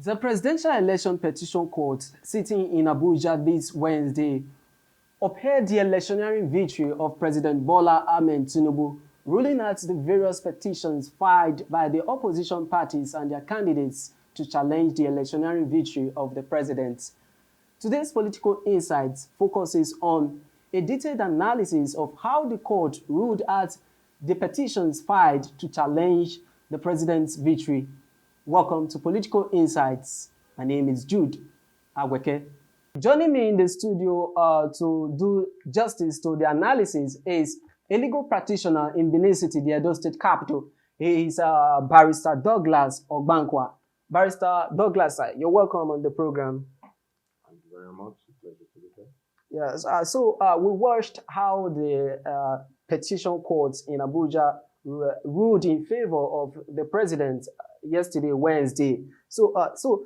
The Presidential Election Petition Court, sitting in Abuja this Wednesday, upheld the electioneering victory of President Bola Ahmed Tinubu, ruling out the various petitions filed by the opposition parties and their candidates to challenge the electioneering victory of the president. Today's Political Insights focuses on a detailed analysis of how the court ruled out the petitions filed to challenge the president's victory. Welcome to Political Insights. My name is Jude Aweke. Joining me in the studio to do justice to the analysis is a legal practitioner in Benin City, the Edo State capital. He is Barrister Douglas Ogbankwa. Barrister Douglas, you're welcome on the program. Thank you very much. It's a pleasure to be here. Yes, we watched how the petition courts in Abuja ruled in favor of the president yesterday, Wednesday. So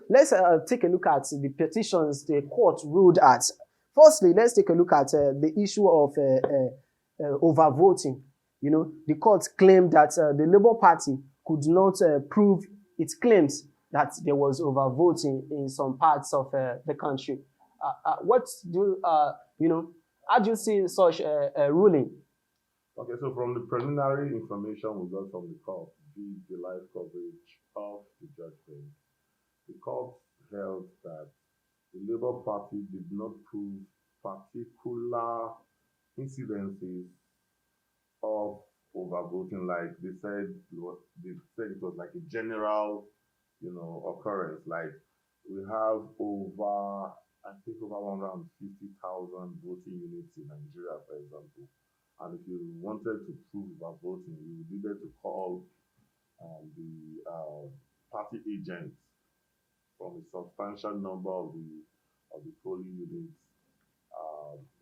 let's take a look at the petitions the court ruled at. Firstly, let's take a look at the issue of overvoting. You know, the court claimed that the Labour Party could not prove its claims that there was overvoting in some parts of the country. How do you see such a ruling? Okay, so from the preliminary information we got from the court, the live coverage of the judgment, the court held that the Labour Party did not prove particular incidences of overvoting. Like they said it was like a general, occurrence. Like we have over 150,000 voting units in Nigeria, for example. And if you wanted to prove about voting, you needed to call the party agents from a substantial number of the polling units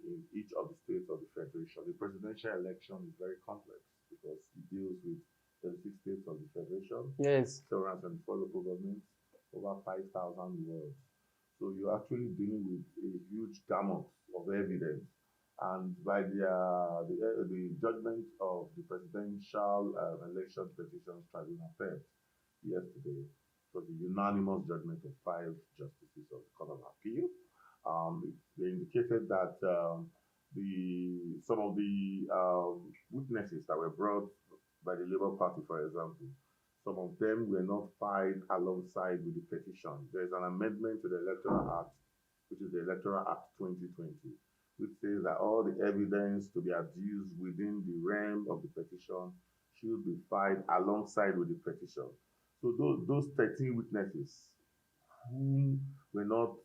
in each of the states of the federation. The presidential election is very complex because it deals with 36 states of the federation, yes, 724 local governments, over 5,000 words. So you're actually dealing with a huge gamut of evidence. And by the judgment of the Presidential Election Petitions Tribunal yesterday, for the unanimous judgment of 5 justices of the Court of Appeal, they indicated that some of the witnesses that were brought by the Labour Party, for example, some of them were not filed alongside with the petition. There's an amendment to the Electoral Act, which is the Electoral Act 2020. Which says that all the evidence to be adduced within the realm of the petition should be filed alongside with the petition. So those 13 witnesses who were not,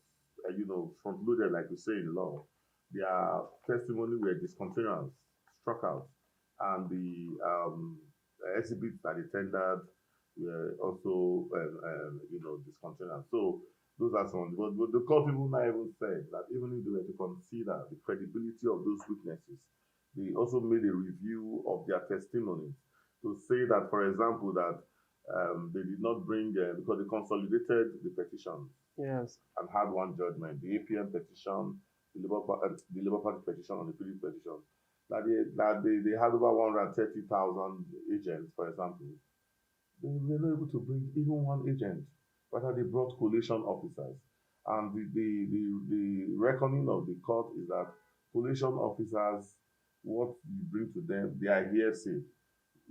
front-loaded, like we say in law, their testimony were discontinued, struck out, and the exhibits that they tendered were also, discontinued. So those are some. But the court even now even said that even if they were to consider the credibility of those witnesses, they also made a review of their testimony to say that, for example, that they did not bring because they consolidated the petition, yes, and had one judgment: the APM petition, the Labour Party petition, and the PDP petition. That they had over 130,000 agents, for example. They were not able to bring even one agent. Rather, they brought collation officers. And the reckoning of the court is that collation officers, what you bring to them, they are hearsay.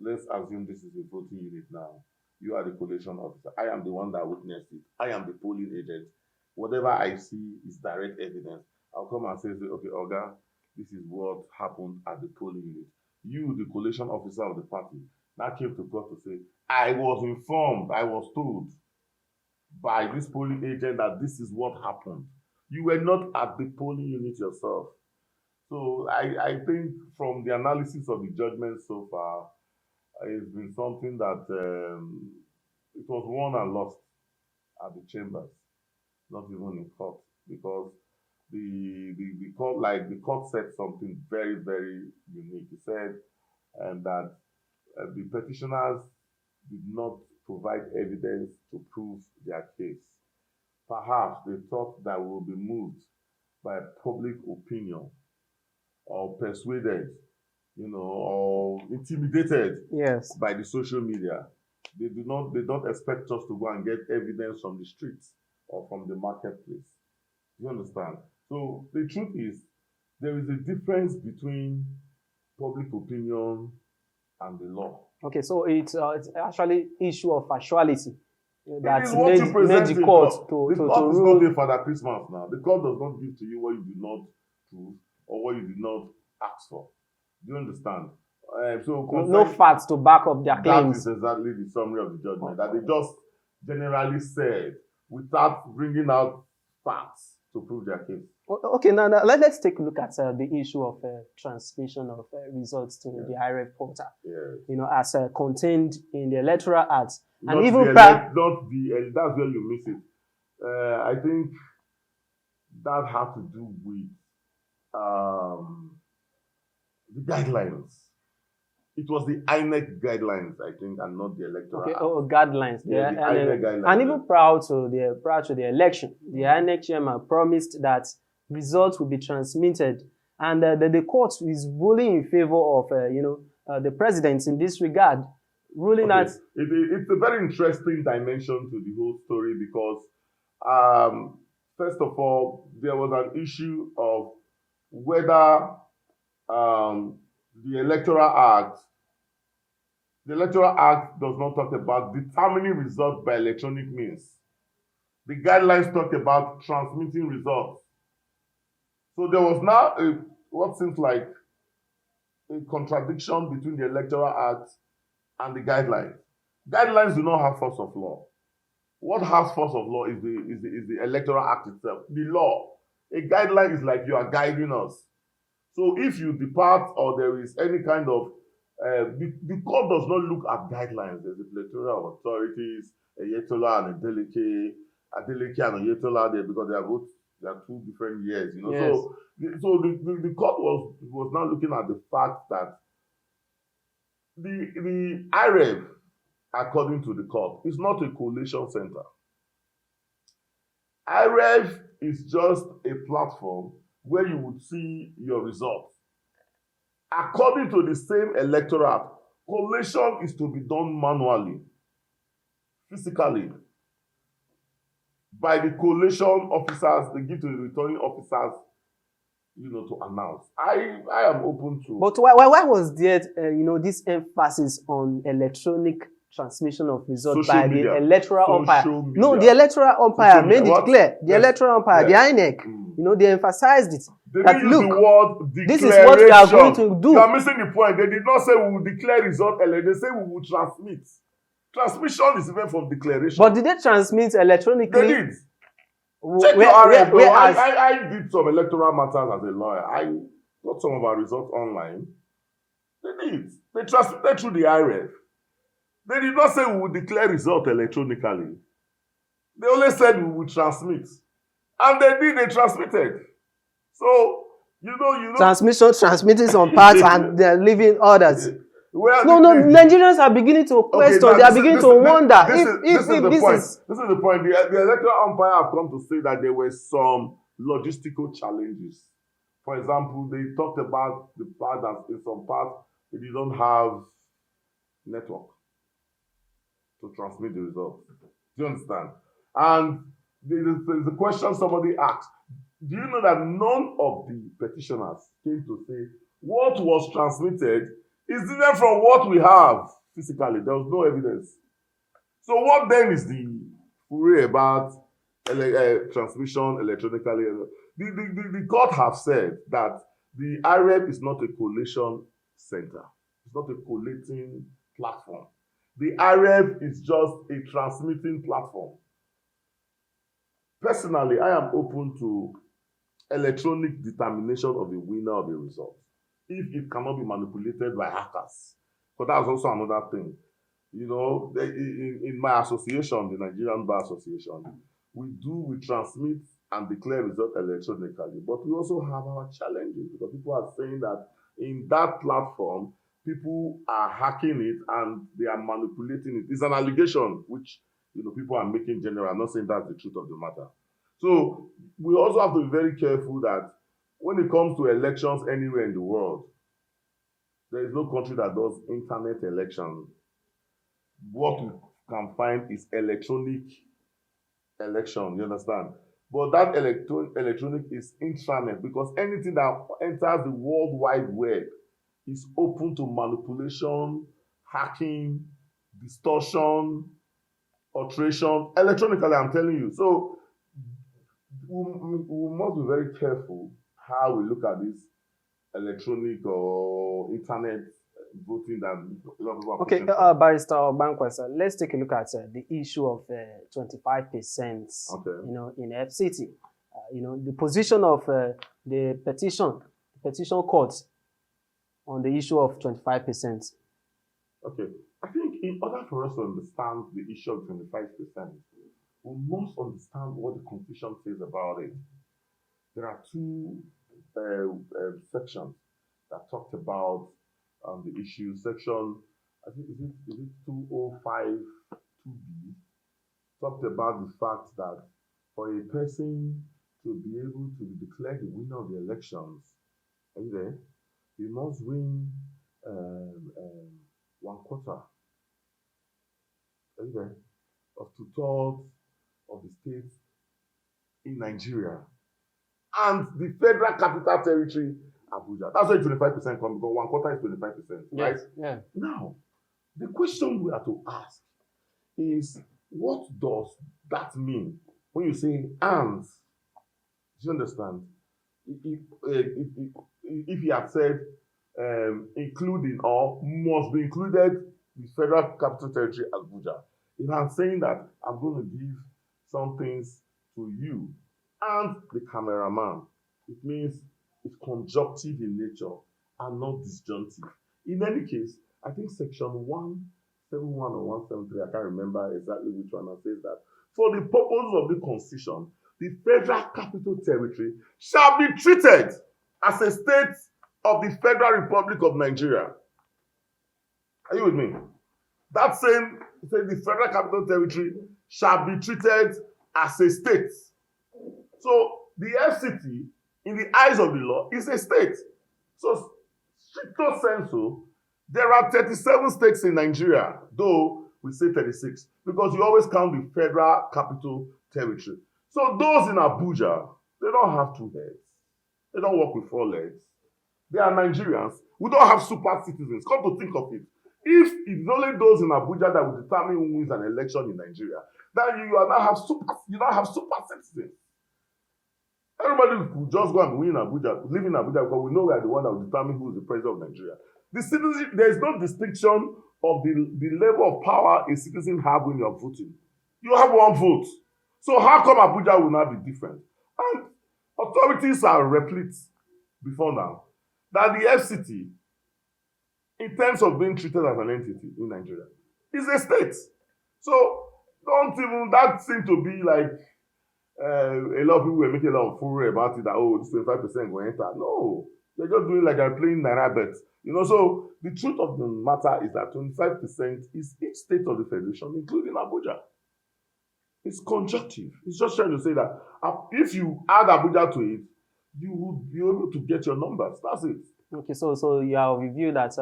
Let's assume this is a voting unit now. You are the collation officer. I am the one that witnessed it. I am the polling agent. Whatever I see is direct evidence. I'll come and say, okay, Oga, this is what happened at the polling unit. You, the collation officer of the party, now came to court to say, I was informed, I was told by this polling agent that this is what happened. You were not at the polling unit yourself. So I think from the analysis of the judgment so far, it's been something that it was won and lost at the chambers, not even in court, because the court said something very, very unique. It said that the petitioners did not provide evidence to prove their case. Perhaps they thought that we will be moved by public opinion or persuaded, or intimidated, yes, by the social media. They don't expect us to go and get evidence from the streets. or from the marketplace. You understand? So the truth is, there is a difference between public opinion and the law. Okay, so it's actually issue of actuality It is that what you made present the in court court. to The court is rule. not a Father Christmas now. The court does not give to you what you did not prove or what you did not ask for. Do you understand? No facts to back up their that claims. is exactly the summary of the judgment. That they just generally said without bringing out facts to prove their case. Okay, now let's take a look at the issue of transmission of results to the IREF portal. Yes. As contained in the Electoral Act. Not And even that's where you miss it. I think that had to do with the guidelines. It was the INEC guidelines, I think, and not the Electoral Act. Guidelines. Yeah, the INEC guidelines. And even prior to the election, the INEC chairman promised that results will be transmitted, and the court is ruling in favor of the president in this regard, ruling that it's a very interesting dimension to the whole story because first of all, there was an issue of whether the Electoral Act does not talk about determining results by electronic means. The guidelines talk about transmitting results. So there was now what seems like a contradiction between the Electoral Act and the guidelines. Guidelines do not have force of law. What has force of law is the Electoral Act itself, the law. A guideline is like you are guiding us. So if you depart or there is any kind of the court does not look at guidelines. There's the electoral authorities, Ayetola and Adeleke and Ayetola there because they are two different years, Yes. So the court was now looking at the fact that the IREF, according to the court, is not a collation center. IREF is just a platform where you would see your results. According to the same Electoral Act, collation is to be done manually, physically, by the collation officers. They give to the returning officers, to announce. I am open to. But why was there, this emphasis on electronic transmission of results by the electoral umpire? No, the electoral umpire made it clear. The electoral umpire, the INEC, they emphasized it. They didn't use the word declaration. This is what we are going to do. You are missing the point. They did not say we will declare result early. They say we will transmit. Transmission is even from declaration. But did they transmit electronically? They did. Check your RF. I did some electoral matters as a lawyer. I got some of our results online. They did. They transmitted through the IRF. They did not say we will declare result electronically. They only said we will transmit. And they did. They transmitted. So, transmitting some parts and they're leaving others. Well, Nigerians are beginning to question. They are beginning to wonder this is the point. The electoral umpire have come to say that there were some logistical challenges. For example, they talked about the fact that in some parts they don't have network to transmit the results. Do you understand? And there's a question somebody asked. Do you know that none of the petitioners came to say what was transmitted is different from what we have physically? There was no evidence. So what then is the worry about transmission electronically? The court have said that the IREF is not a collation center. It's not a collating platform. The IREF is just a transmitting platform. Personally, I am open to electronic determination of the winner of the result if it cannot be manipulated by hackers. But that's also another thing. In my association, the Nigerian Bar Association, we transmit and declare results electronically. But we also have our challenges because people are saying that in that platform, people are hacking it and they are manipulating it. It's an allegation which people are making general. I'm not saying that's the truth of the matter. So we also have to be very careful that when it comes to elections anywhere in the world, there is no country that does internet elections. What we can find is electronic election, you understand? But that electronic is intranet because anything that enters the World Wide Web is open to manipulation, hacking, distortion, alteration, electronically, I'm telling you. So we must be very careful how we look at this electronic or internet voting that a lot of people are Okay, pushing for. Barrister Obankwa, sir, let's take a look at the issue of 25%, Okay. in FCT. The position of the petition court on the issue of 25%. Okay. I think in order for us to understand the issue of 25%, we must understand what the Constitution says about it. There are two sections that talked about the issue. Section, I think, is it 205 2B, talked about the fact that for a person to be able to be declared the winner of the elections, are you there? He must win 1/4, are you there, of 2/3 of the states in Nigeria and the Federal Capital Territory, Abuja. That's where 25% comes because 1/4 is 25%, right? Yes, yeah. Now, the question we have to ask is, what does that mean when you say "and"? Do you understand? If he had said including or must be included the Federal Capital Territory, Abuja, if I'm saying that I'm going to give some things to you and the cameraman, it means it's conjunctive in nature and not disjunctive. In any case, I think section 171 or 173, I can't remember exactly which one, says that for the purpose of the Constitution, the Federal Capital Territory shall be treated as a state of the Federal Republic of Nigeria. Are you with me? That same says the Federal Capital Territory shall be treated as a state. So the FCT, in the eyes of the law, is a state. So, stricto sensu, there are 37 states in Nigeria, though we say 36, because you always count the Federal Capital Territory. So those in Abuja, they don't have 2 heads. They don't walk with 4 legs. They are Nigerians. We don't have super citizens. Come to think of it. If it's only those in Abuja that will determine who wins an election in Nigeria, then you don't have super citizens. Everybody could just go and win Abuja, live in Abuja, because we know we are the one that will determine who is the president of Nigeria. The citizen, there is no distinction of the level of power a citizen have when you are voting. You have 1 vote. So how come Abuja will not be different? And authorities are replete before now that the FCT, in terms of being treated as an entity in Nigeria, is a state. So don't even, that seemed to be like a lot of people were making a lot of furor about it, that, oh, this 25% will enter. No, they're just doing like they're playing Naira bet. So the truth of the matter is that 25% is each state of the federation, including Abuja. It's conjunctive. It's just trying to say that if you add Abuja to it, you would be able to get your numbers. That's it. Okay, so you have reviewed that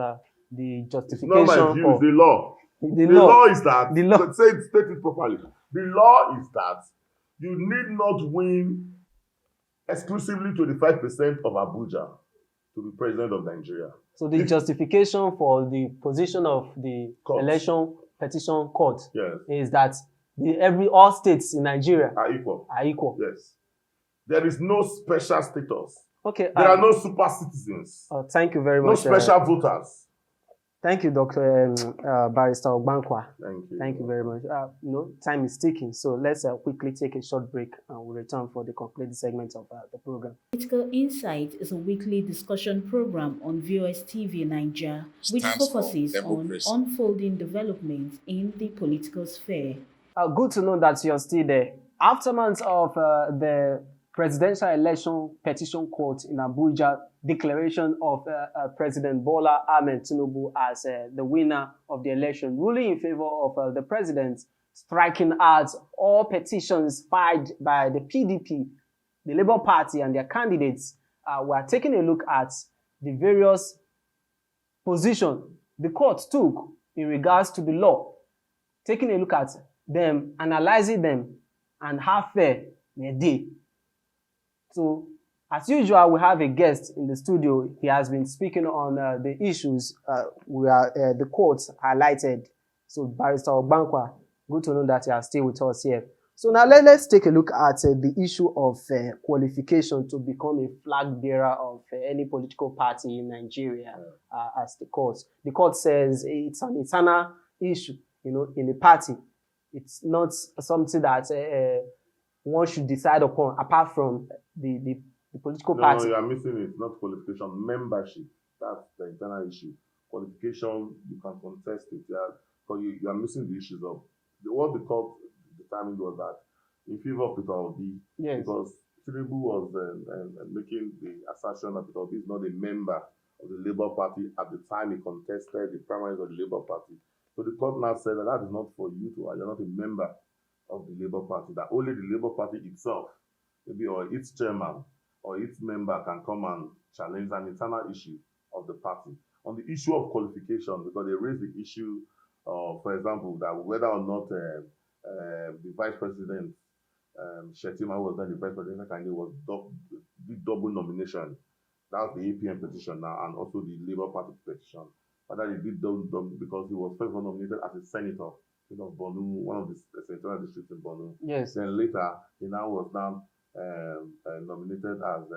the justification. It's not my view, it's the law. The law is that, the law. state it properly. The law is that you need not win exclusively 25% of Abuja to be president of Nigeria. So the justification for the position of the election petition court, yes, is that all states in Nigeria are equal. Yes. There is no special status. Okay. There are no super citizens. Thank you very much. No special voters. Thank you, Dr. Barrister Obankwa. Thank you. Thank you very much. Time is ticking, so let's quickly take a short break and we'll return for the concluding segment of the program. Political Insight is a weekly discussion program on VOS TV Nigeria, which focuses on unfolding developments in the political sphere. Good to know that you're still there. Aftermath of the presidential election petition court in Abuja declaration of President Bola Ahmed Tinubu as the winner of the election, ruling in favor of the president, striking out all petitions filed by the PDP, the Labour Party, and their candidates. We are taking a look at the various positions the court took in regards to the law, taking a look at them, analyzing them, and how fair were they? So, as usual, we have a guest in the studio. He has been speaking on the issues the courts highlighted. So, Barrister Ogbankwa, good to know that you are still with us here. So now let's take a look at the issue of qualification to become a flag bearer of any political party in Nigeria as the court. The court says it's an internal issue, in the party. It's not something that one should decide upon apart from the political party. No, you are missing it. Not qualification, membership. That's the internal issue. Qualification, you can contest it. Because you are missing the issues of what the court determined was that in favor of Peter Obi, yes, because Tinubu was making the assertion that Peter Obi is not a member of the Labour Party at the time he contested the primaries of the Labour Party. So the court now said that is not for you to, you're not a member of the Labour Party, that only the Labour Party itself, maybe or its chairman or its member can come and challenge an internal issue of the party. On the issue of qualification, because they raised the issue, for example, that whether or not the Vice President, Shettima, who was then the Vice President candidate, was the double nomination. That's the APM petition now, and also the Labour Party petition. But that he did double because he was first nominated as a senator of Borno, one of the senatorial districts in Borno. Yes. Then later, he now was nominated as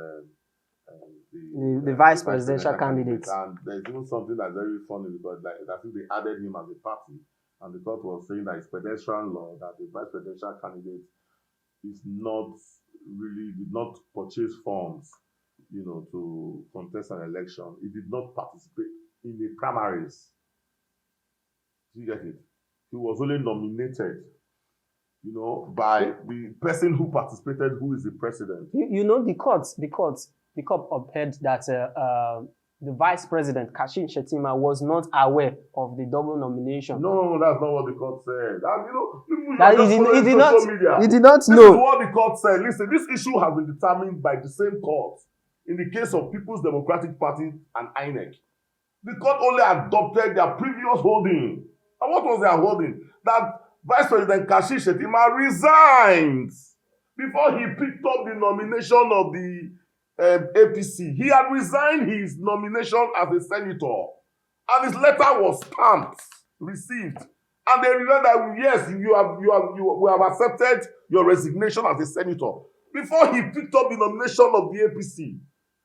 the vice presidential candidate. And there's even something that's very funny because I think they added him as a party, and the court was saying that it's pedestrian law that the vice presidential candidate is not really did not purchase forms, to contest an election. He did not participate in the primaries. Do you get it? He was only nominated, by the person who participated, who is the president. The court upheld that the vice president, Kashim Shettima, was not aware of the double nomination. No, that's not what the court said. He did not know. This is what the court said. Listen, this issue has been determined by the same court in the case of People's Democratic Party and INEC. The court only adopted their previous holding. And what was their holding? That Vice President Kashim Shettima resigned before he picked up the nomination of the APC. He had resigned his nomination as a senator, and his letter was stamped, received, and they realized that yes, we have accepted your resignation as a senator before he picked up the nomination of the APC.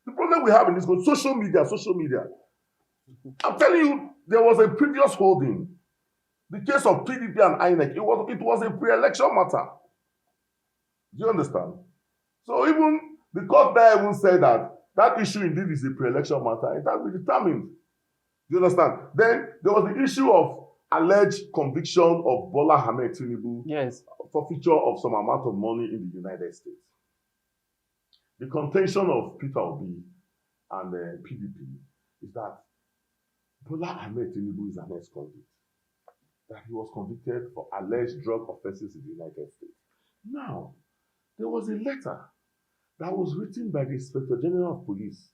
The problem we have in this country, social media. I'm telling you, there was a previous holding. The case of PDP and INEC, it was a pre-election matter. Do you understand? So even the court there even said that issue indeed is a pre-election matter. It has been determined. Do you understand? Then there was the issue of alleged conviction of Bola Ahmed Tinubu, yes, for forfeiture of some amount of money in the United States. The contention of Peter Obi and PDP is that Bola Ahmed Tinubu is an ex-convict, that he was convicted for alleged drug offenses in the United States. Now, there was a letter that was written by the Inspector General of Police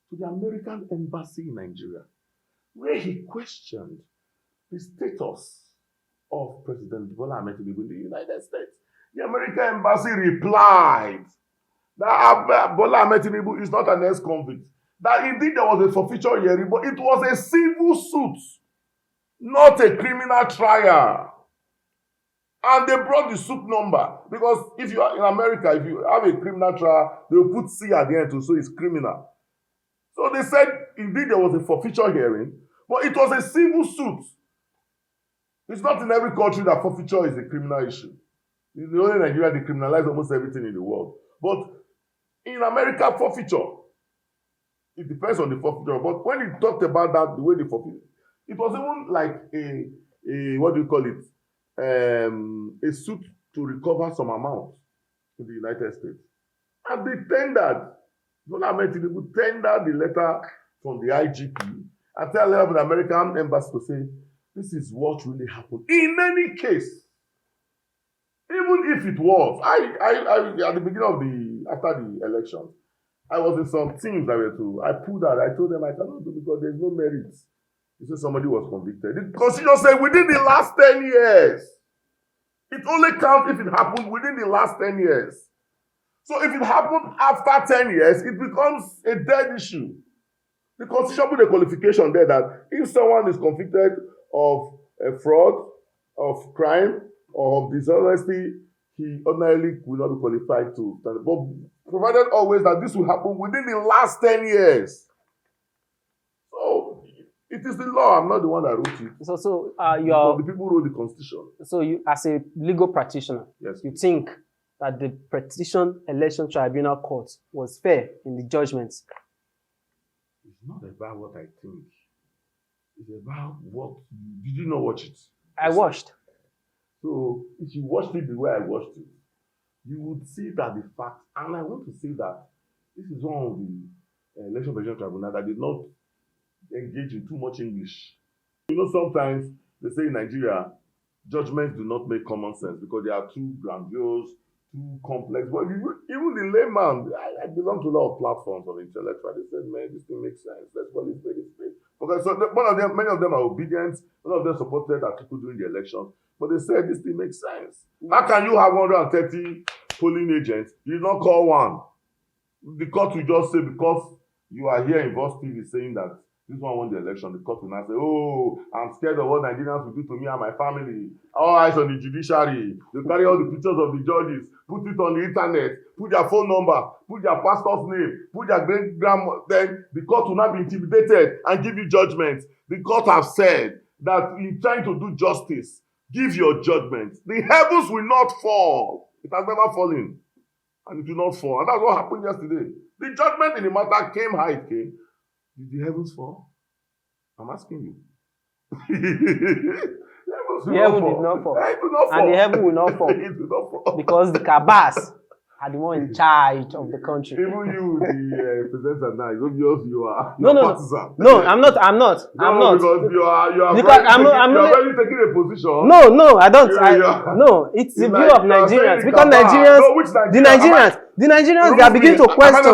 to the American Embassy in Nigeria, where he questioned the status of President Bola Ahmed Tinubu in the United States. The American Embassy replied that Bola Ahmed Tinubu is not an ex-convict, that indeed there was a forfeiture hearing, but it was a civil suit, not a criminal trial. And they brought the suit number, because if you are in America, if you have a criminal trial, they will put C at the end to show it's criminal. So they said indeed there was a forfeiture hearing, but it was a civil suit. It's not in every country that forfeiture is a criminal issue. In the only Nigeria, they criminalize almost everything in the world. But in America, forfeiture, it depends on the forfeiture. But when he talked about that, the way they forfeit, it was even like a what do you call it? A suit to recover some amount in the United States. And they tendered, Bola Ahmed Tinubu tendered the letter from the IGP and tell the American embassy to say, this is what really happened. In any case, even if it was, I at the beginning of after the election, I was in some teams that were to, I pulled out, I told them I cannot do because there's no merit. He said somebody was convicted. The Constitution said within the last 10 years, It only counts if it happened within the last 10 years. So if it happened after 10 years, it becomes a dead issue. The Constitution put a qualification there that if someone is convicted of a fraud, of crime, or of dishonesty, he ordinarily will not be qualified to stand. But provided always that this will happen within the last 10 years. So it is the law. I'm not the one that wrote it. So the people wrote the Constitution. So you, as a legal practitioner, yes, you think that the Petition Election Tribunal Court was fair in the judgments? It's not about what I think. It's about what. Did you not watch it? I watched. So if you watched it the way I watched it, you would see that the fact, and I want to say that this is one of the Election Petition Tribunal that did not engage in too much English. You know, sometimes they say in Nigeria, judgments do not make common sense because they are too grandiose, too complex. But even the layman, I belong to a lot of platforms of intellectuals. They said, man, this thing makes sense. Let's call it straight. Okay, so many of them are obedient. None of them supported Atiku during the election. But they said this thing makes sense. How can you have 130 polling agents? You did not call one. The court will just say, because you are here in Voice TV saying that this one won the election, the court will now say, oh, I'm scared of what Nigerians will do to me and my family. All eyes on the judiciary. They carry all the pictures of the judges, put it on the internet, put their phone number, put their pastor's name, put their great-grandma. Then the court will not be intimidated and give you judgment. The court have said that in trying to do justice, give your judgment. The heavens will not fall. It has never fallen. And it will not fall. And that's what happened yesterday. The judgment in the matter came how it came. Did the heavens fall? I'm asking you. The heaven did not fall. And the heaven will not fall. It will not fall. Because the Kabas are the one in charge of the country. Even you, the presenter now, it's obvious you are partisan. No, I'm not. Because you are already taking a position. No, I don't. No, it's the view of Nigerians. Because Nigerians, the Nigerians, they are beginning to question.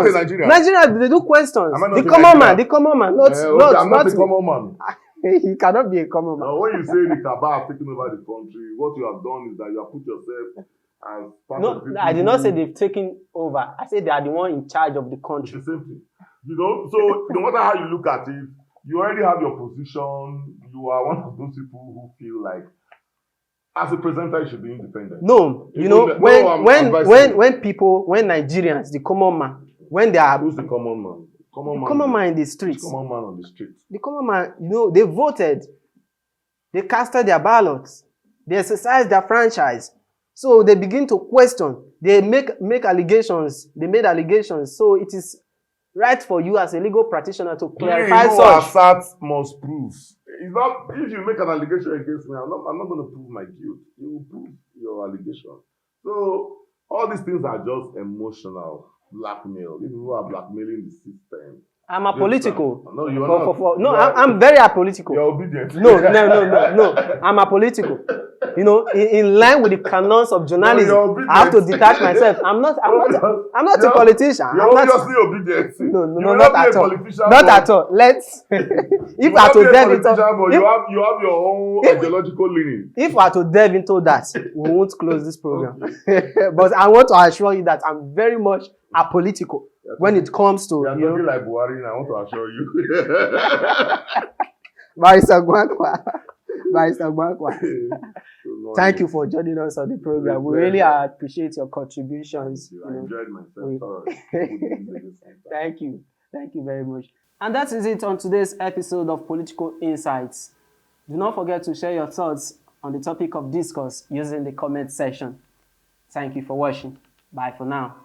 Nigerians, they do questions. The common man, not a common man. He cannot be a common man. Now, when you say the Kabah have taken over the country, what you have done is that you have put yourself as part of the people. I did not say they've taken over. I said they are the one in charge of the country. It's the same thing. You know, so no matter how you look at it, you already have your position. You are one of those people who feel like, as a presenter, you should be independent. No, you know, when Nigerians, the common man, when they are... Who's the common man? The common man in the streets. The common man on the street. The common man, you know, they voted. They casted their ballots. They exercised their franchise. So they begin to question. They make allegations. They made allegations. So it is right for you as a legal practitioner to clarify such. Assert must prove. It's not, if you make an allegation against me, I'm not going to prove my guilt. You will prove your allegation. So all these things are just emotional blackmail. If you are blackmailing the system. I'm apolitical. No, you are not. No, I'm very apolitical. You're obedient. No. I'm apolitical. You know, in line with the canons of journalism, I have to detach myself. I'm not a politician. You're obviously obedient. No, not at all. Not at all. Let's. If I to delve into, you have your own ideological leaning. If I to delve into that, we won't close this program. But I want to assure you that I'm very much apolitical when it comes to. You're talking like Buhari, and I want to assure you. Barrister Gwakwa. Thank you for joining us on the program. We really appreciate your contributions. I enjoyed myself. Thank you very much. And that is it on today's episode of Political Insights. Do not forget to share your thoughts on the topic of discourse using the comment section. Thank you for watching. Bye for now.